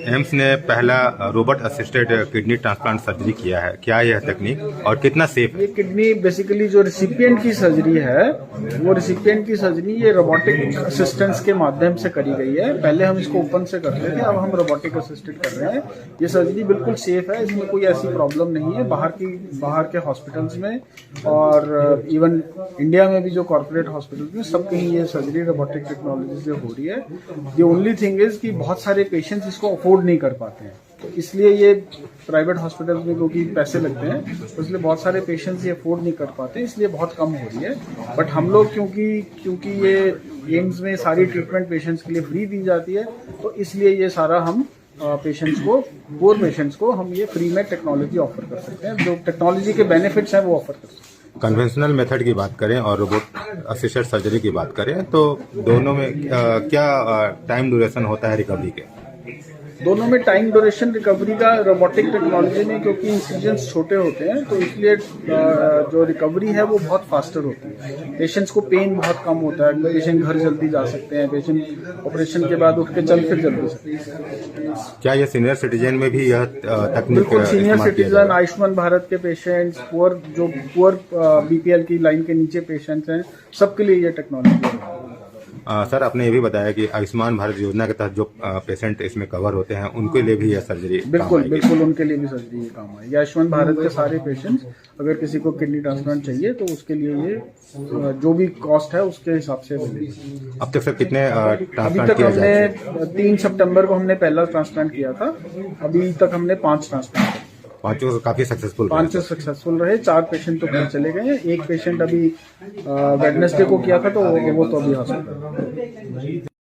AIIMS ने पहला robot assisted kidney transplant surgery किया है। क्या यह तकनीक और कितना सेफ है? ये किडनी बेसिकली जो रिसिपिएंट की सर्जरी है, वो रिसिपिएंट की सर्जरी ये रोबोटिक असिस्टेंस के माध्यम से करी गई है। पहले हम इसको ओपन से करते थे, अब हम रोबोटिक असिस्टेड कर रहे हैं। ये सर्जरी बिल्कुल सेफ है, इसमें कोई ऐसी प्रॉब्लम नहीं है। बाहर के हॉस्पिटल्स में और इवन इंडिया में भी जो कॉर्पोरेट हॉस्पिटल्स में सब कहीं ये सर्जरी रोबोटिक टेक्नोलॉजी से हो रही है। द ओनली थिंग इज कि बहुत सारे पेशेंट्स इसको अफोर्ड नहीं कर पाते हैं, तो इसलिए ये प्राइवेट हॉस्पिटल्स में क्योंकि पैसे लगते हैं तो इसलिए बहुत सारे पेशेंट्स ये अफोर्ड नहीं कर पाते, इसलिए बहुत कम हो रही है। बट हम लोग क्योंकि ये एम्स में सारी ट्रीटमेंट पेशेंट्स के लिए फ्री दी जाती है, तो इसलिए ये सारा हम पेशेंट्स को, पुअर पेशेंट्स को हम ये फ्री में टेक्नोलॉजी ऑफर कर सकते हैं। जो टेक्नोलॉजी के बेनिफिट्स हैं वो ऑफर कर सकते हैं। कन्वेंशनल मेथड की बात करें और रोबोट असिस्टेड सर्जरी की बात करें तो दोनों में क्या टाइम ड्यूरेशन होता है रिकवरी के? दोनों में टाइम ड्यूरेशन रिकवरी का रोबोटिक टेक्नोलॉजी में, क्योंकि इंसिजन्स छोटे होते हैं तो इसलिए जो रिकवरी है वो बहुत फास्टर होती है। पेशेंट्स को पेन बहुत कम होता है, पेशेंट घर जल्दी जा सकते हैं, पेशेंट ऑपरेशन के बाद उठ के चल फिर जल्दी सकते हैं। क्या यह सीनियर सिटीजन में भी यह तकनीक? बिल्कुल, सीनियर सिटीजन, आयुष्मान भारत के पेशेंट्स, पुअर बीपीएल की लाइन के नीचे पेशेंट्स हैं, सबके लिए ये टेक्नोलॉजी है। सर, आपने ये भी बताया कि आयुष्मान भारत योजना के तहत जो पेशेंट इसमें कवर होते हैं उनके लिए भी यह सर्जरी बिल्कुल उनके लिए भी सर्जरी काम आएगी। आयुष्मान भारत के सारे पेशेंट्स, अगर किसी को किडनी ट्रांसप्लांट चाहिए तो उसके लिए ये जो भी कॉस्ट है उसके हिसाब से। अब तक सर कितने अभी तक हमने 3 सितंबर को हमने पहला ट्रांसप्लांट किया था, अभी तक हमने 5 ट्रांसप्लांट, 5 काफी सक्सेसफुल 5 सक्सेसफुल रहे। 4 पेशेंट तो घर चले गए हैं, एक पेशेंट अभी वेडनेसडे को किया था तो वो तो अभी हॉस्पिटल।